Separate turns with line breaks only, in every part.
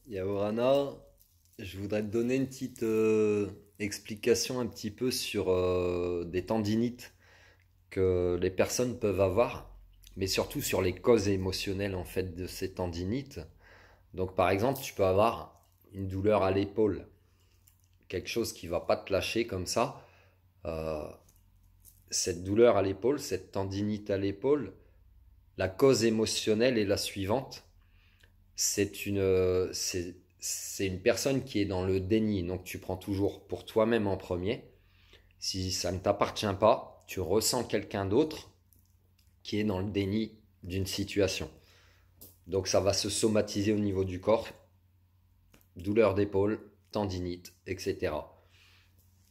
Yaorana, je voudrais te donner une petite explication un petit peu sur des tendinites que les personnes peuvent avoir, mais surtout sur les causes émotionnelles en fait de ces tendinites. Donc par exemple, tu peux avoir une douleur à l'épaule, quelque chose qui va pas te lâcher comme ça. Euh, cette douleur à l'épaule, cette tendinite à l'épaule, la cause émotionnelle est la suivante. C'est une personne qui est dans le déni. Donc tu prends toujours pour toi-même en premier. Si ça ne t'appartient pas, tu ressens quelqu'un d'autre qui est dans le déni d'une situation. Donc ça va se somatiser au niveau du corps, douleur d'épaule, tendinite, etc.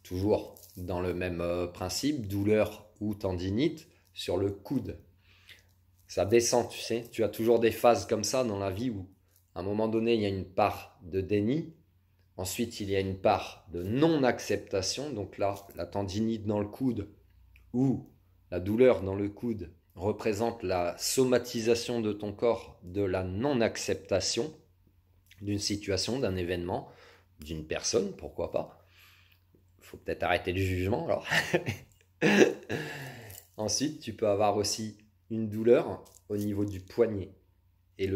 Toujours dans le même principe, douleur ou tendinite sur le coude. Ça descend, tu sais. Tu as toujours des phases comme ça dans la vie où, à un moment donné, il y a une part de déni. Ensuite, il y a une part de non-acceptation. Donc là, la tendinite dans le coude ou la douleur dans le coude représente la somatisation de ton corps de la non-acceptation d'une situation, d'un événement, d'une personne, pourquoi pas. Il faut peut-être arrêter le jugement alors. Ensuite, tu peux avoir aussi une douleur au niveau du poignet. Et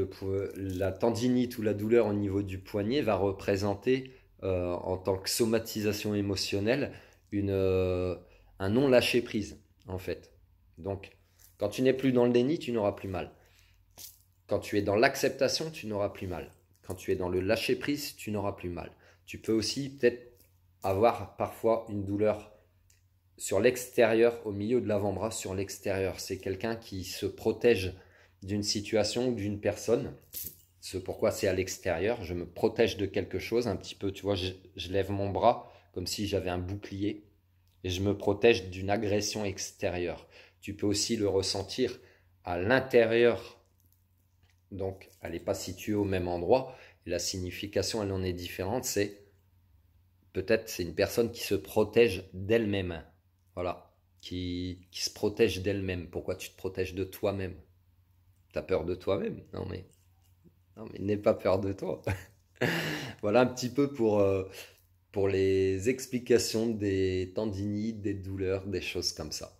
la tendinite ou la douleur au niveau du poignet va représenter, en tant que somatisation émotionnelle, un non-lâcher prise, en fait. Donc, quand tu n'es plus dans le déni, tu n'auras plus mal. Quand tu es dans l'acceptation, tu n'auras plus mal. Quand tu es dans le lâcher prise, tu n'auras plus mal. Tu peux aussi peut-être avoir parfois une douleur sur l'extérieur, au milieu de l'avant-bras, sur l'extérieur. C'est quelqu'un qui se protège d'une situation ou d'une personne. Ce pourquoi c'est à l'extérieur. Je me protège de quelque chose un petit peu. Tu vois, je lève mon bras comme si j'avais un bouclier et je me protège d'une agression extérieure. Tu peux aussi le ressentir à l'intérieur. Donc, elle n'est pas située au même endroit. Et la signification, elle en est différente. C'est peut-être c'est une personne qui se protège d'elle-même. Voilà. Qui se protège d'elle-même. Pourquoi tu te protèges de toi-même? T'as peur de toi-même? Non, mais n'aie pas peur de toi. Voilà un petit peu pour les explications des tendinites, des douleurs, des choses comme ça.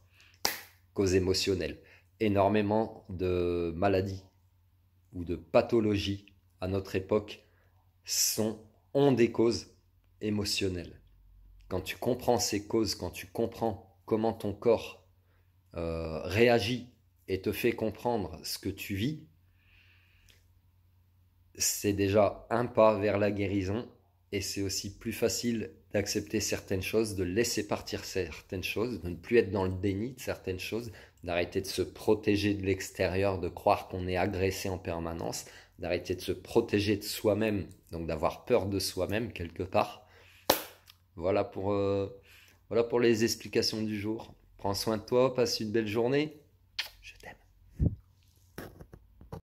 Causes émotionnelles. Énormément de maladies ou de pathologies à notre époque ont des causes émotionnelles. Quand tu comprends ces causes, quand tu comprends comment ton corps réagit et te fait comprendre ce que tu vis, c'est déjà un pas vers la guérison et c'est aussi plus facile d'accepter certaines choses, de laisser partir certaines choses, de ne plus être dans le déni de certaines choses, d'arrêter de se protéger de l'extérieur, de croire qu'on est agressé en permanence, d'arrêter de se protéger de soi-même, donc d'avoir peur de soi-même quelque part. Voilà pour, euh, voilà pour les explications du jour. Prends soin de toi, passe une belle journée.